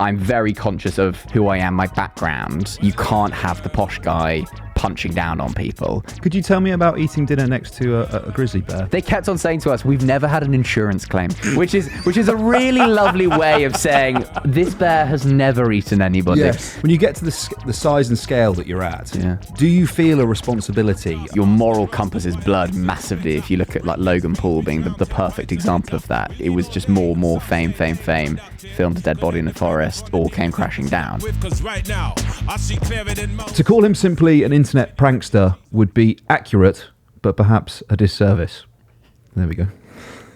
I'm very conscious of who I am, my background. You can't have the posh guy punching down on people. Could you tell me about eating dinner next to a grizzly bear? They kept on saying to us, we've never had an insurance claim, which is a really lovely way of saying this bear has never eaten anybody. Yes. When you get to the size and scale that you're at, do you feel a responsibility? Your moral compass is blurred massively. If you look at like Logan Paul being the perfect example of that, it was just more fame. Filmed a dead body in the forest, all came crashing down. To call him simply an internet prankster would be accurate, but perhaps a disservice. There we go.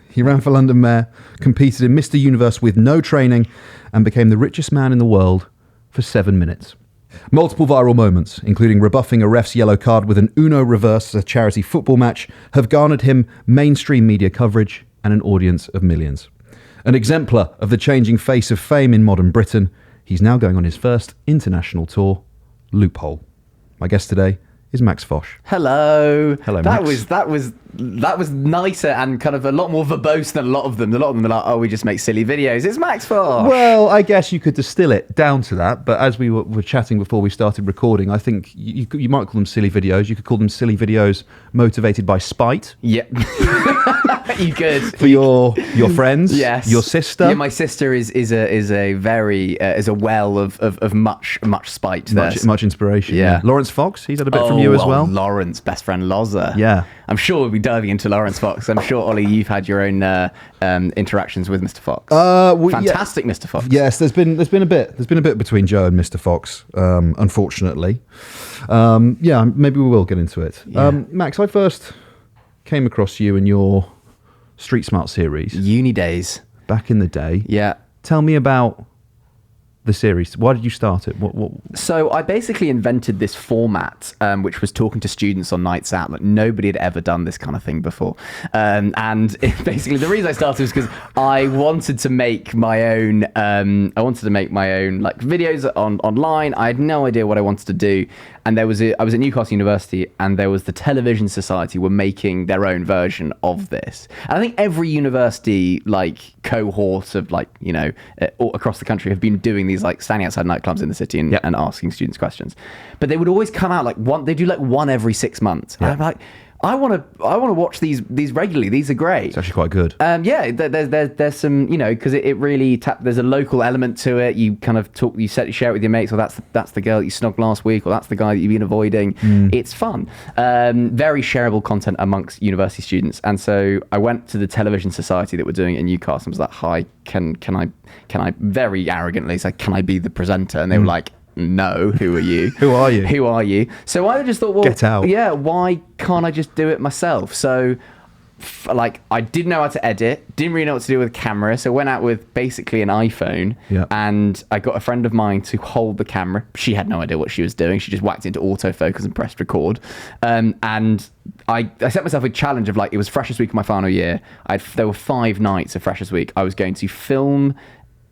He ran for London Mayor, competed in Mr. Universe with no training, and became the richest man in the world for 7 minutes. Multiple viral moments, including rebuffing a ref's yellow card with an Uno reverse at a charity football match, have garnered him mainstream media coverage and an audience of millions. An exemplar of the changing face of fame in modern Britain, he's now going on his first international tour, Loophole. My guest today is Max Fosh. Hello, Max. That was nicer and kind of a lot more verbose than a lot of them. A lot of them are like, oh, we just make silly videos. It's Max Fosh. Well, I guess you could distill it down to that, but as we were chatting before we started recording, I think you might call them silly videos. You could call them silly videos motivated by spite. Yep. You could. For your friends. Yes. Your sister. Yeah, my sister is a very is a well of much spite there. Much inspiration. Yeah. Lawrence Fox, he's had a bit from you as well. Lawrence, best friend Loza. Yeah. I'm sure we'll be diving into Lawrence Fox. I'm sure, Ollie, you've had your own interactions with Mr. Fox. Fantastic, Mr. Fox. Yes, there's been a bit between Joe and Mr. Fox, unfortunately. Maybe we will get into it. Yeah. Max, I first came across you in your Street Smart series. Uni days. Back in the day. Yeah. Tell me about the series. Why did you start it? What? So I basically invented this format, which was talking to students on nights out. Like nobody had ever done this kind of thing before. Basically the reason I started was because I wanted to make my own. Like videos online. I had no idea what I wanted to do, and I was at Newcastle University, and there was the Television Society were making their own version of this. And I think every university cohort of all across the country have been doing these, like standing outside nightclubs in the city and asking students questions. But they would always come out they do one every 6 months. And I'm like, I want to watch these regularly. These are great. It's actually quite good. There's some, because it really there's a local element to it. You kind of talk, share it with your mates. Or that's the girl that you snogged last week, or that's the guy that you've been avoiding. It's fun. Very shareable content amongst university students. And so I went to the Television Society that were doing it in Newcastle and was like, hi, can I very arrogantly say, can I be the presenter? And they were like, no, who are you? Who are you? Who are you? So I just thought, well, get out. Yeah, why can't I just do it myself? So I didn't know how to edit, didn't really know what to do with a camera, so went out with basically an iPhone, and I got a friend of mine to hold the camera. She had no idea what she was doing. She just whacked into autofocus and pressed record. And I set myself a challenge of it was Freshers Week of my final year. There were 5 nights of Freshers Week. I was going to film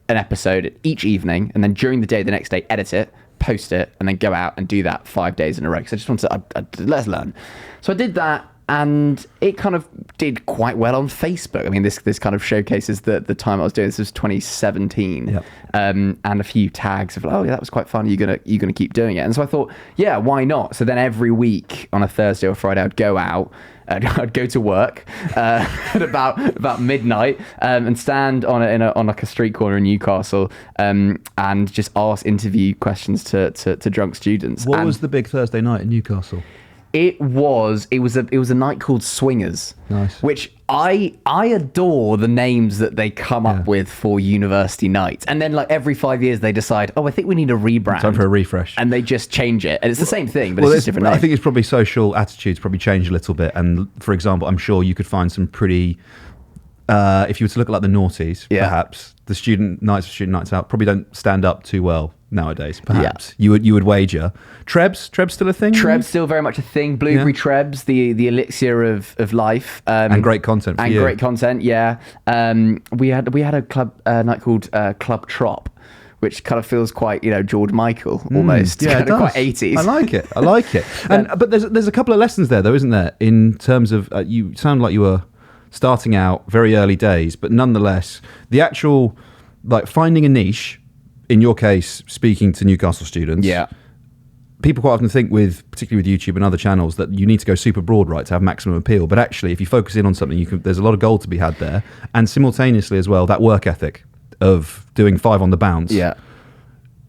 an episode each evening, and then during the day, the next day, edit it, post it, and then go out and do that 5 days in a row. Because I just wanted to, let's learn. So I did that, and it kind of did quite well on Facebook. I mean, this kind of showcases the time I was doing. This was 2017, and a few tags of, oh yeah, that was quite fun. You're gonna keep doing it. And so I thought, yeah, why not? So then every week on a Thursday or Friday, I'd go out. I'd go to work at about midnight and stand on a street corner in Newcastle and just interview questions to drunk students. What was the big Thursday night in Newcastle? It was a night called Swingers. Nice. Which I adore the names that they come up with for university nights. And then every 5 years they decide, oh, I think we need a rebrand. Time for a refresh. And they just change it. And it's the same thing, but it's just different name. I think it's probably social attitudes probably change a little bit. And for example, I'm sure you could find some pretty, if you were to look at the noughties, perhaps, the student nights out probably don't stand up too well nowadays, perhaps. You would wager. Trebs still a thing? Trebs still very much a thing. Blueberry Trebs, the elixir of life. And great content for you. And great content, yeah. We had a club night called Club Trop, which kind of feels quite, George Michael almost. Yeah, kind of quite 80s. I like it. But there's a couple of lessons there though, isn't there? In terms of, you sound like you were starting out very early days, but nonetheless, the actual, finding a niche in your case, speaking to Newcastle students, people quite often think particularly with YouTube and other channels, that you need to go super broad, right, to have maximum appeal. But actually, if you focus in on something, there's a lot of gold to be had there. And simultaneously as well, that work ethic of doing 5 on the bounce. Yeah.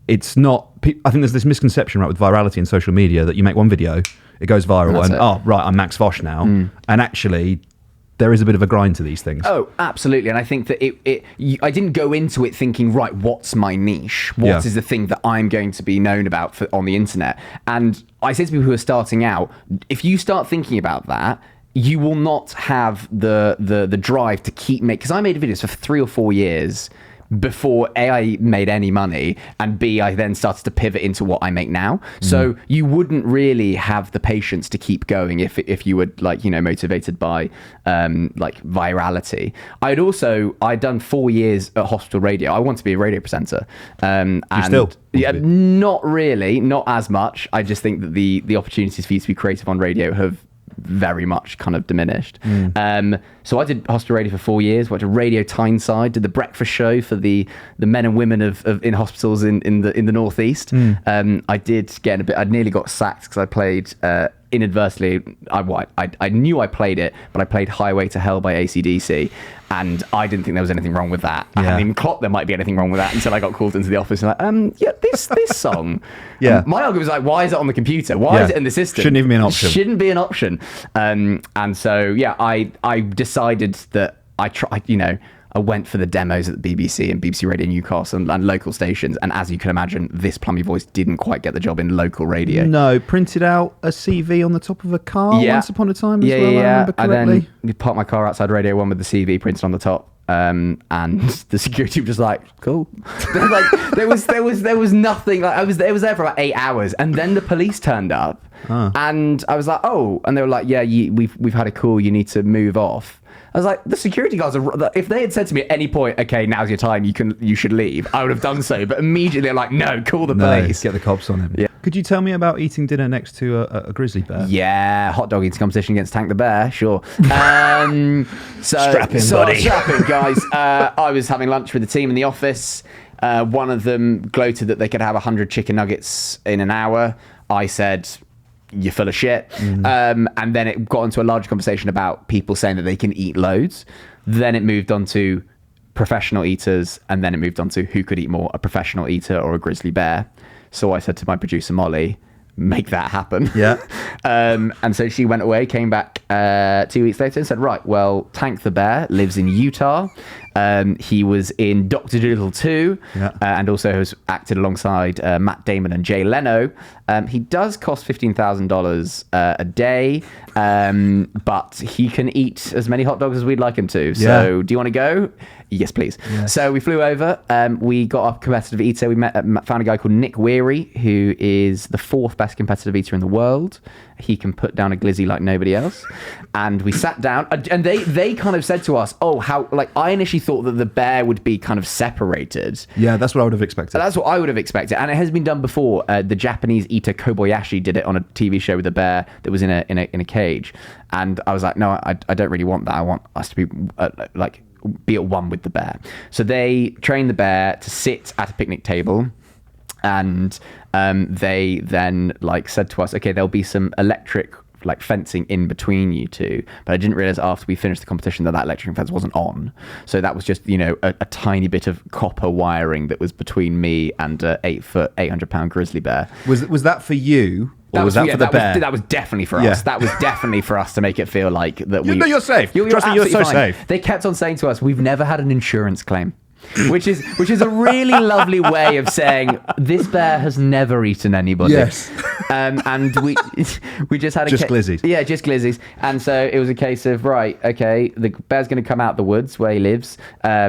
It's not, I think there's this misconception, right, with virality in social media, that you make one video, it goes viral, I'm Max Fosh now. And actually, there is a bit of a grind to these things. Oh, absolutely. And I think that I didn't go into it thinking, right, what's my niche? What is the thing that I'm going to be known about on the internet? And I say to people who are starting out, if you start thinking about that, you will not have the drive to keep making, because I made videos for 3 or 4 years before A, I made any money, and B, I then started to pivot into what I make now. So you wouldn't really have the patience to keep going if you were motivated by virality. I'd done 4 years at hospital radio. I want to be a radio presenter. Not really, not as much. I just think that the opportunities for you to be creative on radio have very much kind of diminished. So I did hospital radio for 4 years, went to Radio Tyneside, did the breakfast show for the men and women of in hospitals in the northeast. I did get a bit, I nearly got sacked because I played inadvertently, I knew I played it, but I played Highway to Hell by AC/DC, and I didn't think there was anything wrong with that. I hadn't even clocked there might be anything wrong with that until I got called into the office and this song. My argument was like, why is it on the computer? Why is it in the system? Shouldn't even be an option. Shouldn't be an option. And so, I decided that I went for the demos at the BBC and BBC Radio Newcastle and local stations. And as you can imagine, this plummy voice didn't quite get the job in local radio. No, printed out a CV on the top of a car once upon a time as well, I remember correctly. And then we parked my car outside Radio 1 with the CV printed on the top. And the security was just like, cool. there was nothing. Like I was there for about 8 hours, and then the police turned up, and I was like, oh, and they were like, yeah, we've had a call. You need to move off. I was like, the security guards if they had said to me at any point, okay, now's your time, you should leave, I would have done so. But immediately they're like, no, call the police. Get the cops on him. Yeah. Could you tell me about eating dinner next to a grizzly bear? Yeah, hot dog eating competition against Tank the Bear, sure. Strap in, buddy. Strap in, guys. I was having lunch with the team in the office. One of them gloated that they could have 100 chicken nuggets in an hour. I said, you're full of shit. And then it got into a larger conversation about people saying that they can eat loads. Then it moved on to professional eaters, and then it moved on to who could eat more, a professional eater or a grizzly bear. So I said to my producer Molly, make that happen. Yeah. And so she went away, came back 2 weeks later and said, right, well, Tank the Bear lives in Utah. He was in Dr. Dolittle 2, and also has acted alongside Matt Damon and Jay Leno. He does cost $15,000 a day, but he can eat as many hot dogs as we'd like him to. So do you want to go? Yes, please. Yes. So we flew over. We got a competitive eater. We found a guy called Nick Weary, who is the 4th best competitive eater in the world. He can put down a glizzy like nobody else. And we sat down, and they kind of said to us, I initially thought that the bear would be kind of separated. Yeah, that's what I would have expected. That's what I would have expected. And it has been done before. The Japanese eater Kobayashi did it on a TV show with a bear that was in a cage. And I was like, no, I don't really want that. I want us to be be at one with the bear. So they trained the bear to sit at a picnic table, and they then said to us, okay, there'll be some electric fencing in between you two. But I didn't realize after we finished the competition that electric fence wasn't on. So that was just a tiny bit of copper wiring that was between me and a 8-foot 800-pound grizzly bear. Was that for you? Or was that for the bear? That was definitely for us. That was definitely for us to make it feel like that you're safe. Trust me, you're so safe. They kept on saying to us, we've never had an insurance claim. which is a really lovely way of saying this bear has never eaten anybody. Yes. And we just had just glizzies. Yeah, just glizzies. And so it was a case of, right, okay, the bear's going to come out the woods where he lives.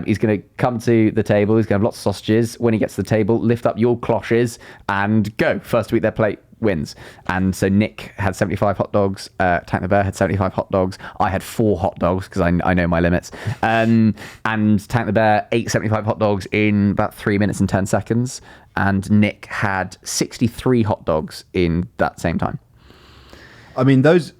He's going to come to the table. He's going to have lots of sausages. When he gets to the table, lift up your cloches and go. First to eat their plate wins. And so Nick had 75 hot dogs. Tank the Bear had 75 hot dogs. I had 4 hot dogs because I know my limits. And Tank the Bear ate 75 hot dogs in about 3 minutes and 10 seconds. And Nick had 63 hot dogs in that same time. I mean, those,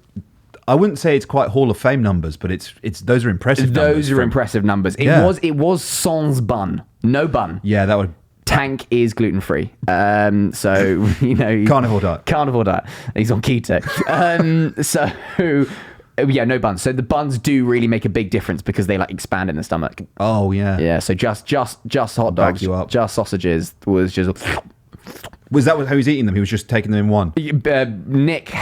I wouldn't say it's quite Hall of Fame numbers, but it's those are impressive numbers. Those are impressive numbers. It was sans bun. No bun. Yeah, that would Tank is gluten-free. So, you know... Carnivore diet. Carnivore diet. He's on keto. So... Yeah, no buns. So the buns do really make a big difference because they like expand in the stomach. Oh yeah. Yeah. So just hot dogs, just sausages was just. Was that how he was eating them? He was just taking them in one. Nick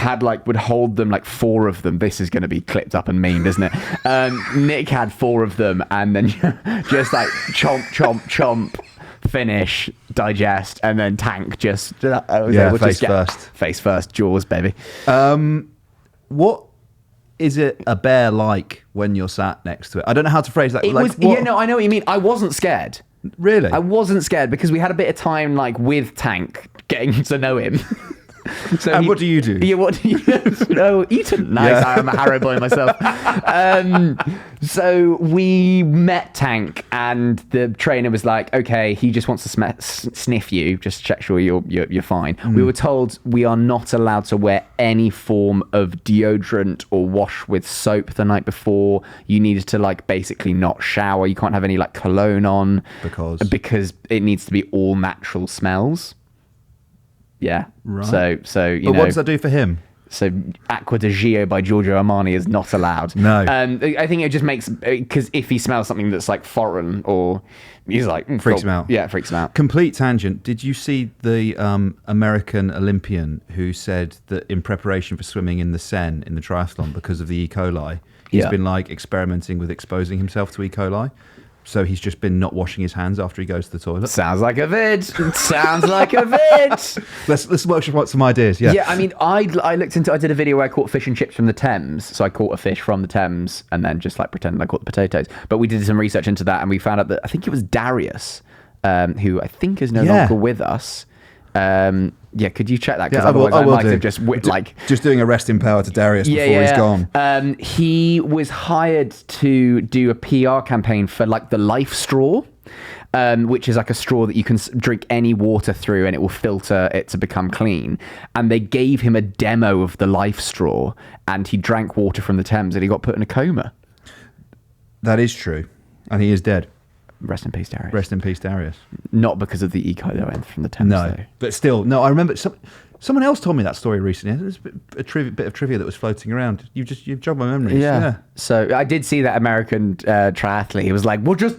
would hold them like 4 of them. This is going to be clipped up and memed, isn't it? Nick had 4 of them and then just like chomp, chomp, chomp. Finish, digest, and then Tank just face first, jaws, baby. What is it a bear like when you're sat next to it? I don't know how to phrase that. I know what you mean. I wasn't scared. Really? I wasn't scared because we had a bit of time with Tank getting to know him. So what do you do? Yeah, what do you do? No, Eton. Nice, yeah. I'm a Harrow boy myself. So we met Tank and the trainer was like, okay, he just wants to sniff you, just to check sure you're fine. We were told we are not allowed to wear any form of deodorant or wash with soap the night before. You needed to basically not shower. You can't have any cologne on because it needs to be all natural smells. Yeah. Right. So you know. But what does that do for him? So Acqua di Gio by Giorgio Armani is not allowed. No. I think it just makes, because if he smells something that's foreign or he's freaks him out. Yeah, freaks him out. Complete tangent. Did you see the American Olympian who said that in preparation for swimming in the Seine in the triathlon because of the E. coli, he's been experimenting with exposing himself to E. coli? So he's just been not washing his hands after he goes to the toilet. Sounds like a vid. Sounds like a vid. Let's workshop some ideas. Yeah. Yeah. I mean, I did a video where I caught fish and chips from the Thames. So I caught a fish from the Thames and then just pretending I caught the potatoes. But we did some research into that and we found out that I think it was Darius, who I think is no longer with us. Yeah, could you check that? Because otherwise I might have just just doing a rest in power to Darius before he's gone. He was hired to do a PR campaign for the Life Straw, which is a straw that you can drink any water through and it will filter it to become clean. And they gave him a demo of the Life Straw and he drank water from the Thames and he got put in a coma. That is true, and he is dead. Rest in peace, Darius. Rest in peace, Darius. Not because of the E. coli from the Thames, though. But still, no, I remember someone else told me that story recently. There's a bit of trivia that was floating around. You've jogged my memory. Yeah. So I did see that American triathlete. He was like, we'll just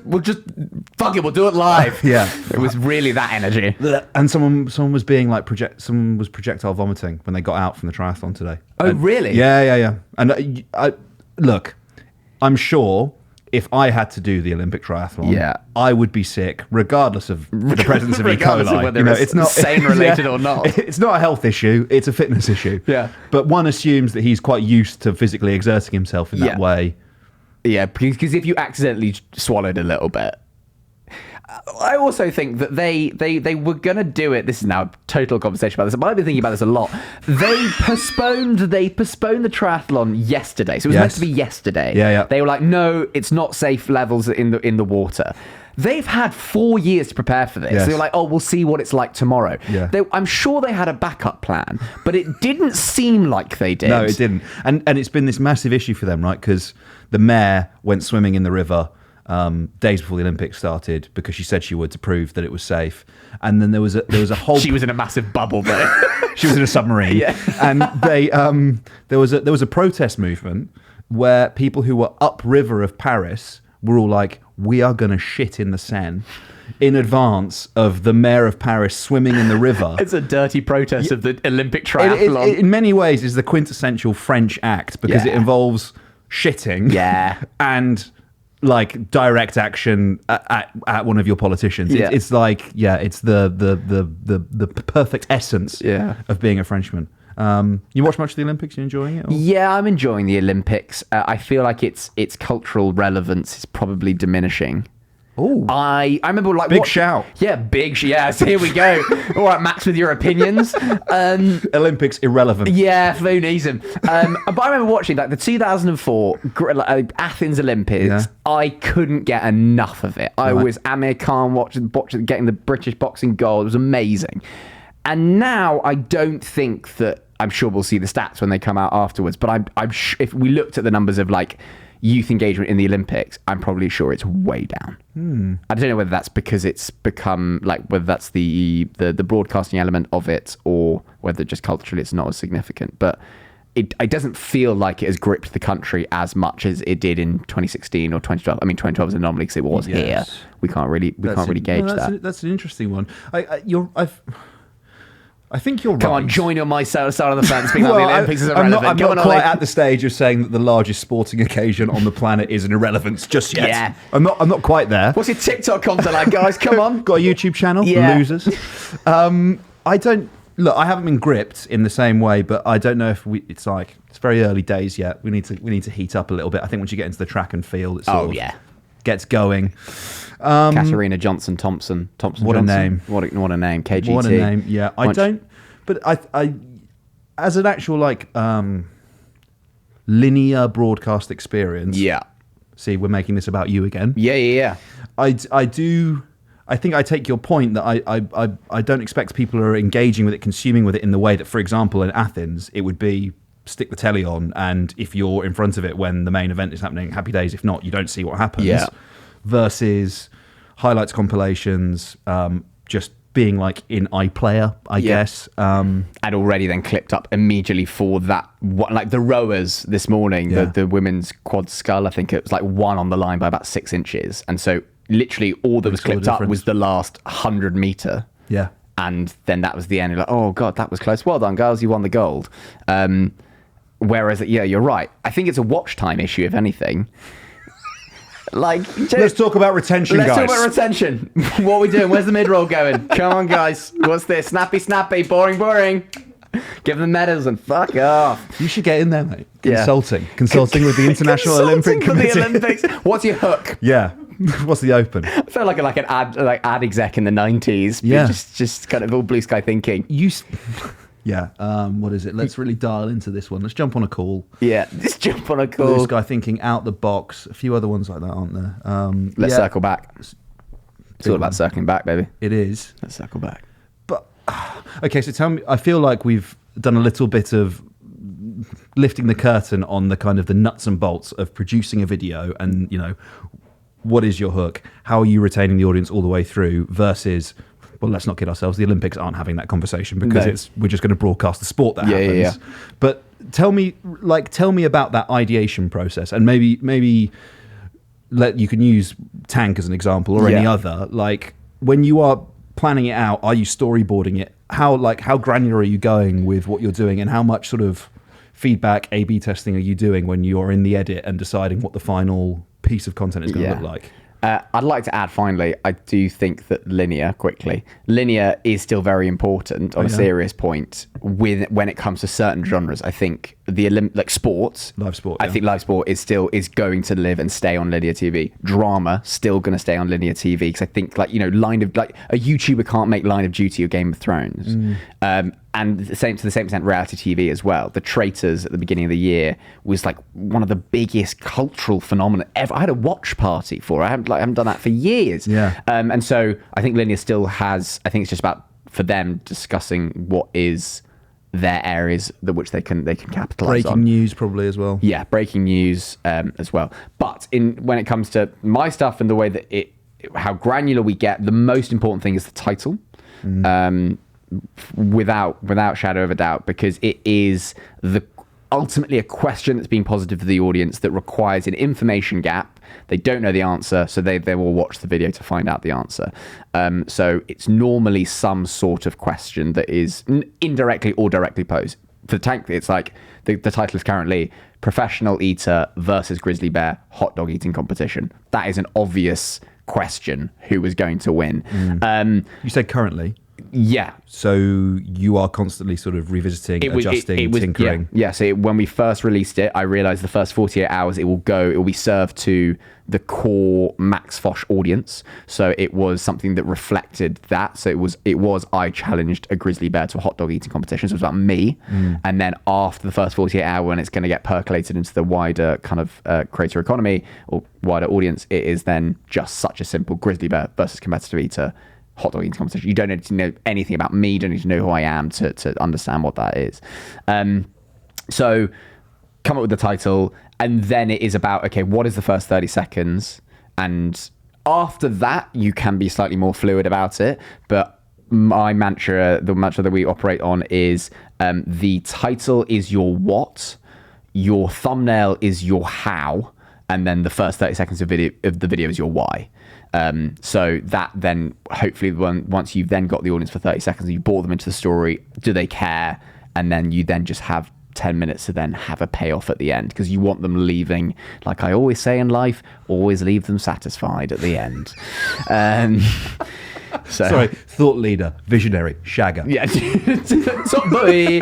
fuck it, we'll do it live. Yeah. It was really that energy. And someone was being someone was projectile vomiting when they got out from the triathlon today. Oh, really? Yeah. And look, I'm sure if I had to do the Olympic triathlon, I would be sick, regardless of the presence of E. coli. It's not sane related or not. It's not a health issue; it's a fitness issue. Yeah. But one assumes that he's quite used to physically exerting himself in that way. Yeah, because if you accidentally swallowed a little bit. I also think that they were going to do it. This is now a total conversation about this. I've been thinking about this a lot. They postponed the triathlon yesterday. So it was meant to be yesterday. Yeah. They were like, no, it's not safe levels in the water. They've had 4 years to prepare for this. Yes. So they were like, oh, we'll see what it's like tomorrow. Yeah. I'm sure they had a backup plan, but it didn't seem like they did. No, it didn't. And it's been this massive issue for them, right? Because the mayor went swimming in the river days before the Olympics started because she said she would to prove that it was safe. And then there was a whole. She was in a massive bubble there. She was in a submarine. Yeah. And there was a protest movement where people who were upriver of Paris were all like, we are going to shit in the Seine in advance of the mayor of Paris swimming in the river. It's a dirty protest of the Olympic triathlon. It in many ways is the quintessential French act because it involves shitting and direct action at one of your politicians. It's it's the perfect essence of being a Frenchman. You watch much of the Olympics? You enjoying it? Or? Yeah, I'm enjoying the Olympics. I feel like its cultural relevance is probably diminishing. Oh, I remember big shout. Yeah, so here we go. All right, Max, with your opinions. Olympics irrelevant. Yeah, who needs them? But I remember watching the 2004 Athens Olympics. Yeah. I couldn't get enough of it. I was Amir Khan watching getting the British boxing gold. It was amazing. And now I don't think that. I'm sure we'll see the stats when they come out afterwards. But if we looked at the numbers of youth engagement in the Olympics, I'm probably sure it's way down. I don't know whether that's because it's become like, whether that's the broadcasting element of it, or whether just culturally it's not as significant. But it doesn't feel like it has gripped the country as much as it did in 2016 or 2012. I mean, 2012 is an anomaly because it was here. We can't really gauge that. That's an interesting one. I think you're right. Come on, join on my side of the fence, being like the Olympics is irrelevant. I'm not quite at the stage of saying that the largest sporting occasion on the planet is an irrelevance just yet. Yeah. I'm not quite there. What's your TikTok content like, guys? Come on. Got a YouTube channel? Yeah. Losers. I haven't been gripped in the same way, but I don't know if it's very early days yet. We need to heat up a little bit. I think once you get into the track and field, it sort of gets going. Katarina Thompson. What a name. What a name. KGT. What a name. Yeah. I as an actual linear broadcast experience. Yeah. See, we're making this about you again. Yeah. I think I take your point that I don't expect people who are engaging with it, consuming with it in the way that, for example, in Athens, it would be stick the telly on, and if you're in front of it when the main event is happening, happy days. If not, you don't see what happens. Yeah. Versus highlights compilations, just being like in iPlayer, I guess. And already then clipped up immediately for that, like the rowers this morning, the women's quad scull, I think it was like one on the line by about 6 inches. And so literally all that was clipped up was the last 100 meter. Yeah. And then that was the end. You're like, oh God, that was close. Well done, girls. You won the gold. Whereas, you're right. I think it's a watch time issue, if anything. Let's talk about retention, guys. Let's talk about retention. What are we doing? Where's the mid-roll going? Come on, guys. What's this? Snappy. Boring. Give them medals and fuck off. You should get in there, mate. Consulting with the International Olympic Committee. For the Olympics. What's your hook? Yeah. What's the open? I felt like an ad exec in the 90s. Yeah. Just kind of all blue sky thinking. Yeah. What is it? Let's really dial into this one. Let's jump on a call. Yeah, just jump on a call. Blue sky thinking, out the box. A few other ones like that, aren't there? Let's circle back. It's all about circling back, baby. It is. Let's circle back. But okay, so tell me. I feel like we've done a little bit of lifting the curtain on the kind of the nuts and bolts of producing a video, and what is your hook? How are you retaining the audience all the way through? Versus, well, let's not kid ourselves. The Olympics aren't having that conversation because we're just going to broadcast the sport that happens. Yeah. But tell me about that ideation process, and maybe you can use Tank as an example or any other. Like when you are planning it out, are you storyboarding it? How granular are you going with what you're doing, and how much sort of feedback, A/B testing are you doing when you're in the edit and deciding what the final piece of content is going to look like? I'd like to add, finally, I do think that linear is still very important on a serious point when it comes to certain genres. I think sports, live sport. I think live sport is going to live and stay on linear TV. Drama still going to stay on linear TV, because I think a YouTuber can't make Line of Duty or Game of Thrones. And to the same extent, reality TV as well. The Traitors at the beginning of the year was like one of the biggest cultural phenomena ever. I had a watch party for it. I haven't done that for years. Yeah. And so I think linear still has. I think it's just about for them discussing what is their areas which they can capitalize on. Breaking news probably as well. Yeah, breaking news as well. But when it comes to my stuff and the way that how granular we get, the most important thing is the title. Without shadow of a doubt, because it is ultimately a question that's being posited for the audience that requires an information gap. They don't know the answer, so they will watch the video to find out the answer. So it's normally some sort of question that is indirectly or directly posed. For Tank, it's like the title is currently Professional Eater versus Grizzly Bear Hot Dog Eating Competition. That is an obvious question. Who is going to win? You said currently? Yeah. So you are constantly sort of revisiting, adjusting, tinkering. Yeah. So when we first released it, I realized the first 48 hours it will be served to the core Max Fosh audience. So it was something that reflected that. So it was I challenged a grizzly bear to a hot dog eating competition. So it was about me. And then after the first 48 hours, when it's going to get percolated into the wider kind of creator economy or wider audience, it is then just such a simple grizzly bear versus competitive eater hot dog eating competition. You don't need to know anything about me. You don't need to know who I am to understand what that is. So come up with the title. And then it is about, okay, what is the first 30 seconds? And after that, you can be slightly more fluid about it. But my mantra, the mantra that we operate on is the title is your what, your thumbnail is your how, and then the first 30 seconds of the video is your why. So that then hopefully once you've then got the audience for 30 seconds, you brought them into the story, do they care? And then you then just have 10 minutes to then have a payoff at the end, because you want them leaving, like I always say in life, always leave them satisfied at the end. Sorry, thought leader, visionary, shagger. Yeah, top boy.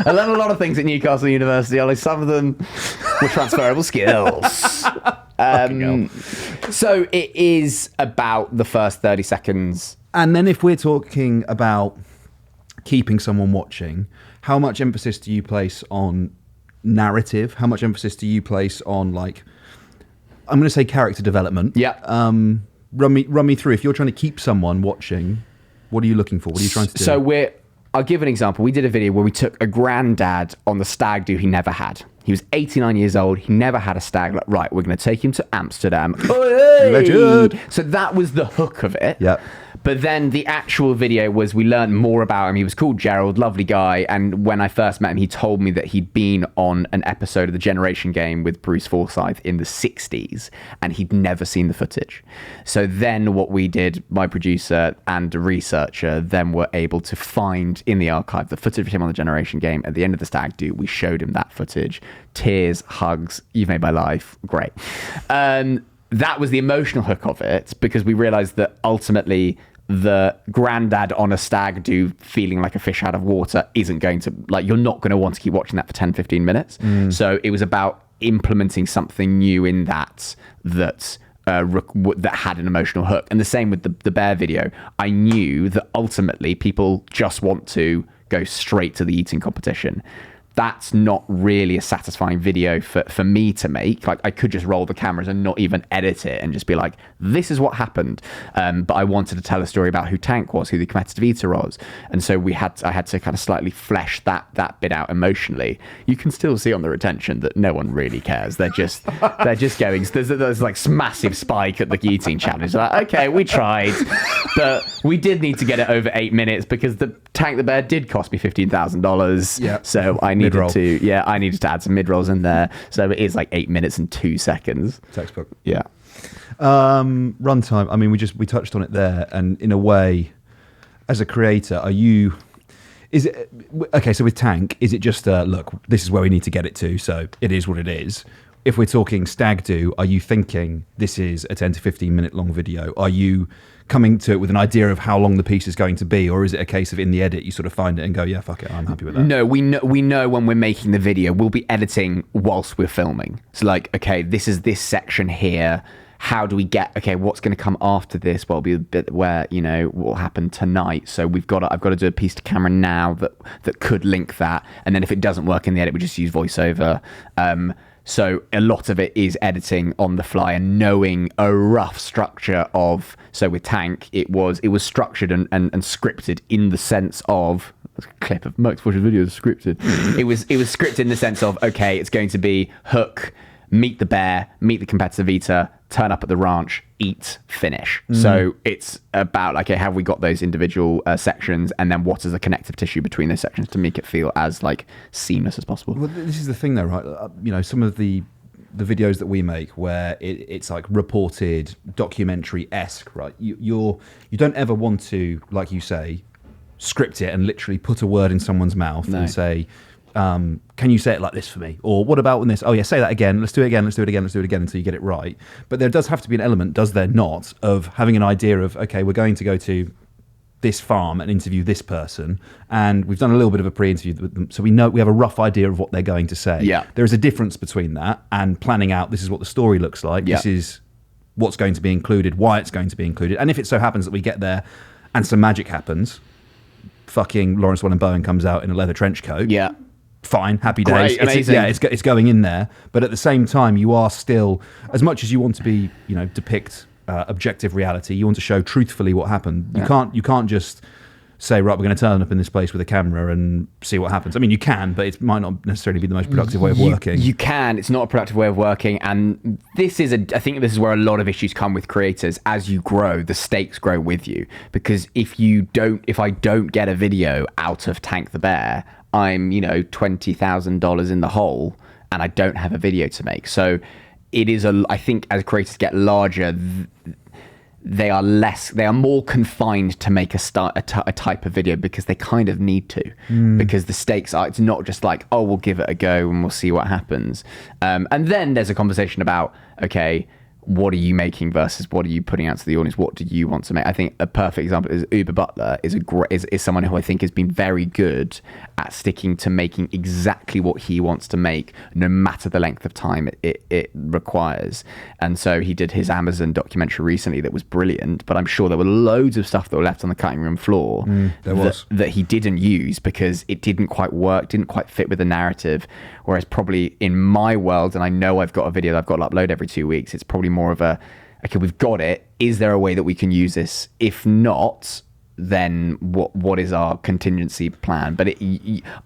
I learned a lot of things at Newcastle University, Ollie. Some of them were transferable skills. So it is about the first 30 seconds. And then if we're talking about keeping someone watching, how much emphasis do you place on narrative? How much emphasis do you place on, like, I'm going to say character development? Yeah. Run me through. If you're trying to keep someone watching, what are you looking for? What are you trying to do? So I'll give an example. We did a video where we took a granddad on the stag do he never had. He was 89 years old. He never had a stag. Like, right, we're going to take him to Amsterdam. Legend. So that was the hook of it. Yeah. But then the actual video was, we learned more about him. He was called Gerald, lovely guy. And when I first met him, he told me that he'd been on an episode of The Generation Game with Bruce Forsyth in the 60s, and he'd never seen the footage. So then what we did, my producer and a researcher, then were able to find in the archive the footage of him on The Generation Game. At the end of the stag do, we showed him that footage. Tears, hugs, you've made my life. Great. That was the emotional hook of it, because we realized that ultimately the granddad on a stag do feeling like a fish out of water isn't going to, like, you're not going to want to keep watching that for 10-15 minutes. So it was about implementing something new in that had an emotional hook. And the same with the bear video. I knew that ultimately people just want to go straight to the eating competition. That's not really a satisfying video for me to make. Like, I could just roll the cameras and not even edit it and just be like, this is what happened. But I wanted to tell a story about who Tank was, who the competitive eater was. And so I had to kind of slightly flesh that bit out emotionally. You can still see on the retention that no one really cares. They're just going, there's like massive spike at the eating challenge. Like, okay, we tried, but we did need to get it over 8 minutes, because the Tank the Bear did cost me $15,000. Yeah. So I needed to add some mid-rolls in there. So it is like 8 minutes and 2 seconds. Textbook. Yeah. Runtime. I mean, we touched on it there, and in a way, as a creator, is it okay? So with Tank, is it just look, this is where we need to get it to, so it is what it is? If we're talking stag do, are you thinking this is a 10 to 15 minute long video? Are you coming to it with an idea of how long the piece is going to be, or is it a case of in the edit you sort of find it and go, yeah, fuck it, I'm happy with that? No, we know when we're making the video, we'll be editing whilst we're filming. So like, okay, this is this section here. How do we get, okay, what's going to come after this? What'll be a bit where, you know, what will happen tonight? So I've got to do a piece to camera now that could link that. And then if it doesn't work in the edit, we just use voiceover. So a lot of it is editing on the fly and knowing a rough structure of, so with Tank, it was structured and scripted in the sense of, a clip of Max Fosh's video is scripted. It was scripted in the sense of, okay, it's going to be hook, meet the bear, meet the competitive eater, turn up at the ranch, eat, finish. So it's about, like, okay, have we got those individual sections, and then what is the connective tissue between those sections to make it feel as like seamless as possible? Well, this is the thing though, right? You know, some of the videos that we make where it's like reported documentary-esque, right? You don't ever want to, like you say, script it and literally put a word in someone's mouth and say, can you say it like this for me? Or what about when this? Oh yeah, say that again. Let's do it again. Let's do it again. Let's do it again until you get it right. But there does have to be an element, does there not, of having an idea of, okay, we're going to go to this farm and interview this person, and we've done a little bit of a pre-interview with them, so we have a rough idea of what they're going to say. Yeah. There is a difference between that and planning out, this is what the story looks like. Yeah. This is what's going to be included, why it's going to be included. And if it so happens that we get there and some magic happens, fucking Lawrence Welland-Bowen comes out in a leather trench coat. Yeah. Fine, happy days. Great, amazing. It's going in there, but at the same time, you are still, as much as you want to be, you know, depict objective reality, you want to show truthfully what happened. You can't just say, right, we're going to turn up in this place with a camera and see what happens. I mean, you can, but it might not necessarily be the most productive way of working. You can. It's not a productive way of working. And I think this is where a lot of issues come with creators. As you grow, the stakes grow with you. Because if I don't get a video out of Tank the Bear, I'm, $20,000 in the hole and I don't have a video to make. So I think as creators get larger, they are more confined to make a type of video because they kind of need to, because the stakes are, it's not just like, oh, we'll give it a go and we'll see what happens. And then there's a conversation about, okay, what are you making versus what are you putting out to the audience? What do you want to make? I think a perfect example is Uber Butler is someone who I think has been very good at sticking to making exactly what he wants to make, no matter the length of time it requires. And so he did his Amazon documentary recently that was brilliant, but I'm sure there were loads of stuff that were left on the cutting room floor that he didn't use because it didn't quite work, didn't quite fit with the narrative. Whereas probably in my world, and I know I've got a video that I've got to upload every 2 weeks, it's probably more of a, okay, we've got it. Is there a way that we can use this? If not, then what is our contingency plan? But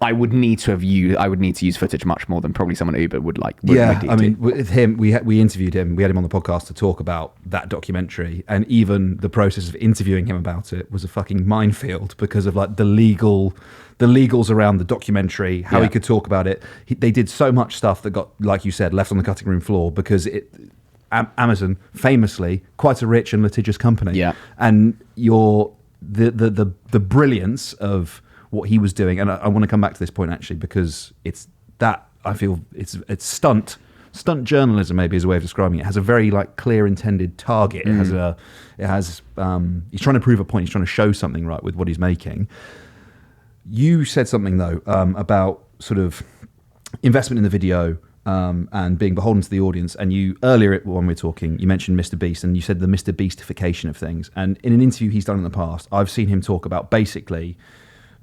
I would need to use footage much more than probably someone at Uber would like. I mean, with him, we interviewed him. We had him on the podcast to talk about that documentary, and even the process of interviewing him about it was a fucking minefield because of like the legals around the documentary, how he could talk about it. They did so much stuff that got, like you said, left on the cutting room floor because Amazon, famously, quite a rich and litigious company. Yeah. And the brilliance of what he was doing, and I want to come back to this point actually because it's that I feel it's stunt journalism maybe is a way of describing it. It has a very like clear intended target. It has he's trying to prove a point. He's trying to show something right with what he's making. You said something though about sort of investment in the video and being beholden to the audience. And you earlier when we were talking, you mentioned Mr. Beast, and you said the Mr. Beastification of things. And in an interview he's done in the past, I've seen him talk about basically,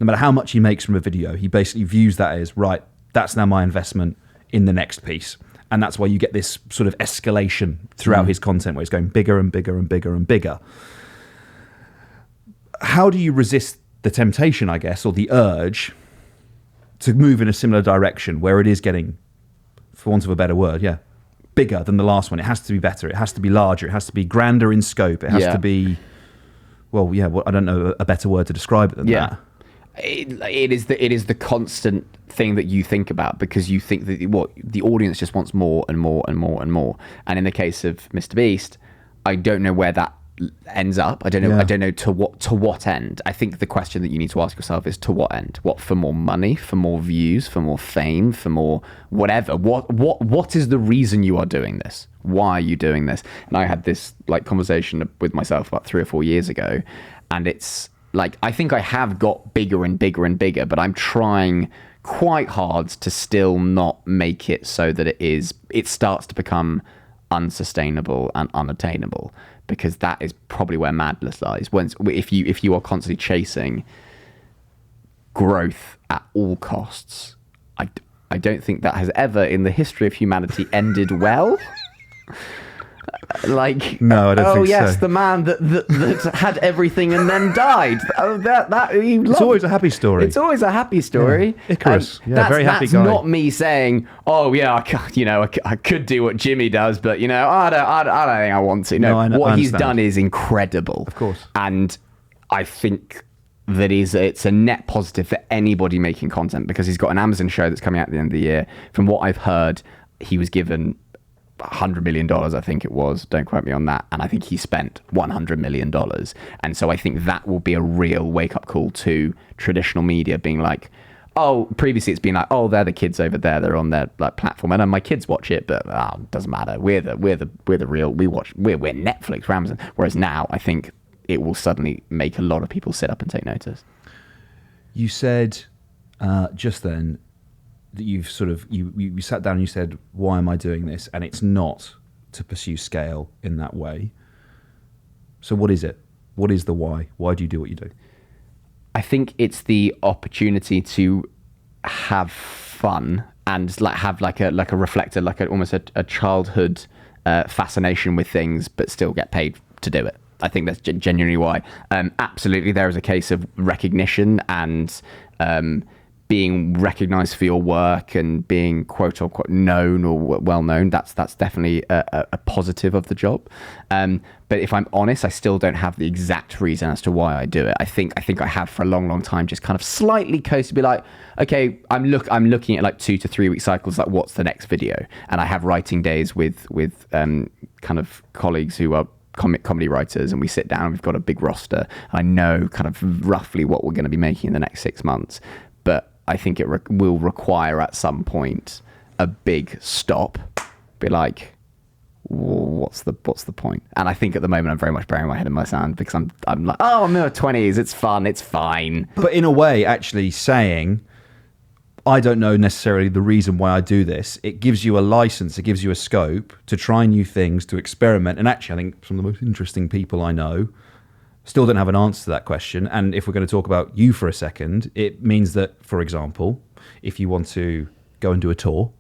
no matter how much he makes from a video, he basically views that as, right, that's now my investment in the next piece. And that's why you get this sort of escalation throughout his content where it's going bigger and bigger and bigger and bigger. How do you resist the temptation, I guess, or the urge to move in a similar direction where it is getting, for want of a better word, bigger than the last one? It has to be better. It has to be larger. It has to be grander in scope. It has to be, I don't know a better word to describe it than that. It is the constant thing that you think about because you think that the audience just wants more and more and more and more. And in the case of Mr. Beast, I don't know where that ends up. I don't know. I don't know to what end. I think the question that you need to ask yourself is to what end? What, for more money, for more views, for more fame, for more whatever? What is the reason you are doing this? Why are you doing this? And I had this like conversation with myself about 3 or 4 years ago, and it's like I think I have got bigger and bigger and bigger, but I'm trying quite hard to still not make it so that it starts to become unsustainable and unattainable. Because that is probably where madness lies. If you are constantly chasing growth at all costs, I don't think that has ever in the history of humanity ended well. Like, no, I don't think so. Oh yes, the man that had everything and then died. Oh, it's always a happy story. It's always a happy story. Yeah. Icarus, very happy guy. That's not me saying, oh yeah, I could do what Jimmy does, but I don't think I want to. No, what he's done is incredible. Of course, and I think that it's a net positive for anybody making content because he's got an Amazon show that's coming out at the end of the year. From what I've heard, he was given $100 million, I think it was. Don't quote me on that. And I think he spent $100 million. And so I think that will be a real wake-up call to traditional media being like, oh, previously it's been like, oh, they're the kids over there. They're on their like platform. And my kids watch it, but it doesn't matter. We're the real. We're Netflix, we're Amazon. Whereas now I think it will suddenly make a lot of people sit up and take notice. You said just then that you've sort of you sat down and you said, why am I doing this? And it's not to pursue scale in that way. So what is it? What is the why? Why do you do what you do? I think it's the opportunity to have fun and like have like a reflector, like almost a childhood fascination with things, but still get paid to do it. I think that's genuinely why. Absolutely, there is a case of recognition and being recognized for your work and being quote unquote known or well known. That's definitely a positive of the job. But if I'm honest, I still don't have the exact reason as to why I do it. I think I have for a long time just kind of slightly coast to be like, okay, I'm looking at like 2 to 3 week cycles, like what's the next video? And I have writing days with kind of colleagues who are comedy writers, and we sit down and we've got a big roster. I know kind of roughly what we're going to be making in the next 6 months, but I think it will require at some point a big stop. Be like, what's the point? And I think at the moment I'm very much burying my head in my sand because I'm like, oh, I'm in my 20s, it's fun, it's fine. But in a way, actually saying, I don't know necessarily the reason why I do this, it gives you a license, it gives you a scope to try new things, to experiment. And actually, I think some of the most interesting people I know still don't have an answer to that question. And if we're going to talk about you for a second, it means that, for example, if you want to go and do a tour,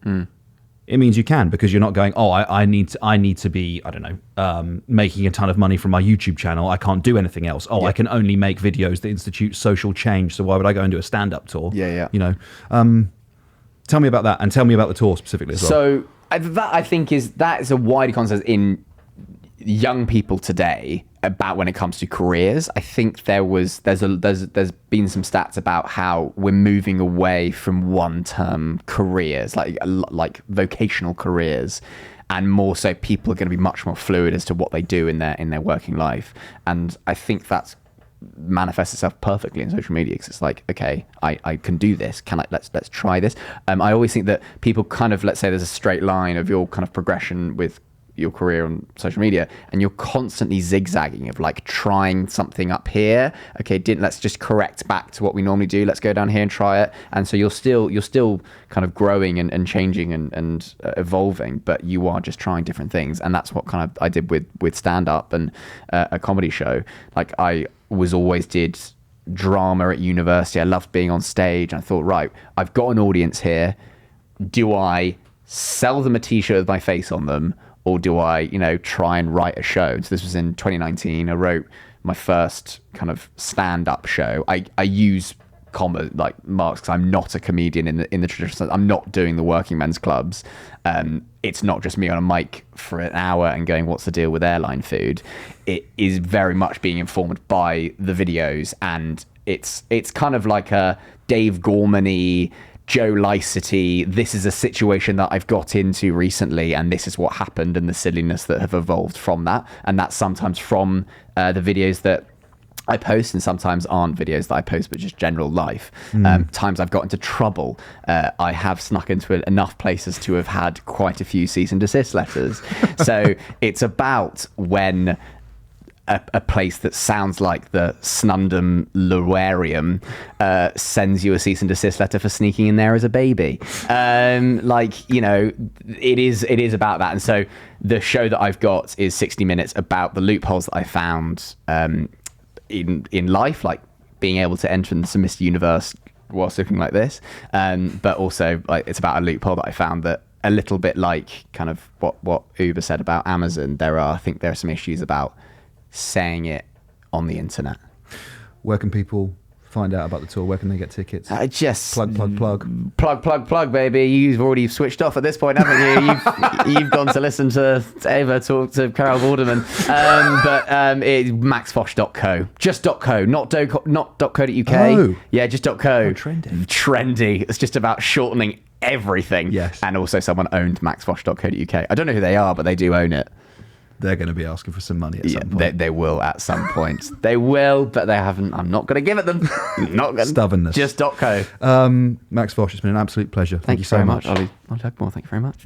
it means you can, because you're not going, oh, I need to be, I don't know, making a ton of money from my YouTube channel. I can't do anything else. Oh, yeah. I can only make videos that institute social change. So why would I go and do a stand-up tour? Yeah. You know, tell me about that, and tell me about the tour specifically as well. So that I think that is a wider concept in young people today about when it comes to careers. I think there's been some stats about how we're moving away from one-term careers, like vocational careers, and more so people are going to be much more fluid as to what they do in their working life. And I think that's manifests itself perfectly in social media, because it's like, okay, I can do this. Let's try this. I always think that people kind of, let's say there's a straight line of your kind of progression with your career on social media, and you're constantly zigzagging of like trying something up here. Okay, let's just correct back to what we normally do. Let's go down here and try it. And so you're still kind of growing and changing and evolving, but you are just trying different things. And that's what kind of I did with stand up and a comedy show. Like I always did drama at university. I loved being on stage. And I thought, right, I've got an audience here. Do I sell them a t-shirt with my face on them, or do I, try and write a show? So this was in 2019. I wrote my first kind of stand-up show. I use comma like marks because I'm not a comedian in the traditional sense. I'm not doing the working men's clubs. It's not just me on a mic for an hour and going, what's the deal with airline food? It is very much being informed by the videos, and it's kind of like a Dave Gorman-y, Joe Licety, this is a situation that I've got into recently, and this is what happened, and the silliness that have evolved from that. And that's sometimes from the videos that I post, and sometimes aren't videos that I post, but just general life. Times I've got into trouble. I have snuck into enough places to have had quite a few cease and desist letters. So it's about when a place that sounds like the Snundham Lurarium sends you a cease and desist letter for sneaking in there as a baby. It is about that. And so the show that I've got is 60 minutes about the loopholes that I found in life, like being able to enter the Mr. Universe whilst looking like this. But also like it's about a loophole that I found that a little bit like kind of what Uber said about Amazon. I think there are some issues about saying it on the internet. Where can people find out about the tour? Where can they get tickets? Just plug, baby. You've already switched off at this point, haven't you? You've gone to listen to Ava talk to Carol Vorderman. It's maxfosh.co, just .co, not .co.uk. Oh. Yeah, just .co. Oh, trendy. It's just about shortening everything. Yes. And also someone owned maxfosh.co.uk. I don't know who they are, but they do own it. They're going to be asking for some money at some point. They will at some point. They will, but they haven't. I'm not going to give it them. Not gonna, Stubbornness. Just .co. Max Fosh, it's been an absolute pleasure. Thank you so much. Ollie Hugmore, thank you very much.